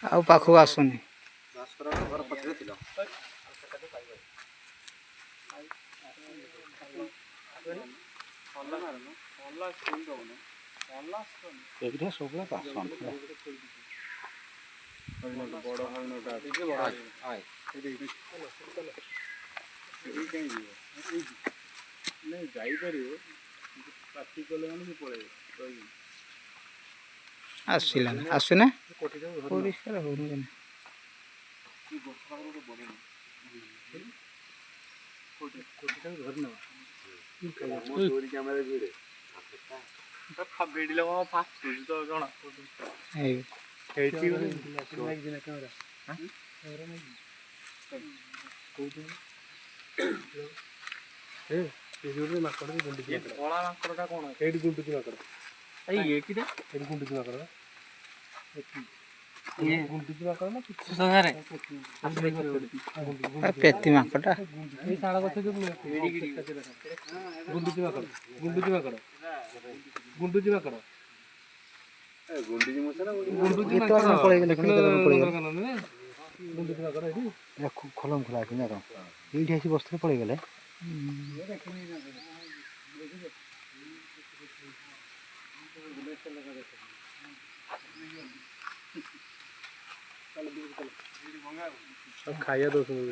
ଆଉ ପାଖକୁ ଆସୁନି। ଘର ପଛରେ ଥିଲା। ଏଇଟା ସବୁବେଳେ ପାସନ୍ଦ ବଡ଼ ହରିଣଟା ଯାଇପାରିବ ପାଟି କଲେ ମାନେ ସେ ପଳେଇବ ରହିବ। ଆସିଲା ନା ଆସୁନା ପରିଷ୍କାର ହଉନି କେନ ଭିଡ଼ିଲେ କଣ ଫାଟୁଛି ତ ଜଣା କଳା ମାଙ୍କଡ଼ଟା କଣ ଏଇଠି ଗୁଣ୍ଡୁଚି ମାଙ୍କଡ଼ ଏଇଠି ଗୁଣ୍ଡୁଚି ମାଙ୍କଡ଼ ଗୁଣ୍ଡୁଚି ମାଙ୍କଡ଼ ନା ପେତି ମାଙ୍କଡ଼ଟା ଏଇ ଶାଳ ଗଛ ଯୋଉ ଗୁଣ୍ଡୁଚି ମାଙ୍କଡ଼ ଗୁଣ୍ଡୁଚି ମାଙ୍କଡ଼ ଗୁଣ୍ଡୁଚି ମାଙ୍କଡ଼ ଗୁଣ୍ଡୁଚି ମାଙ୍କଡ଼ ଖୋଲମ ଖୋଲା ଅଛି ନା କଣ ଏଇଠି ଆସି ବସ୍ତରେ ପଳେଇଗଲେ। ଖାଇବା ଦଉଛନ୍ତି।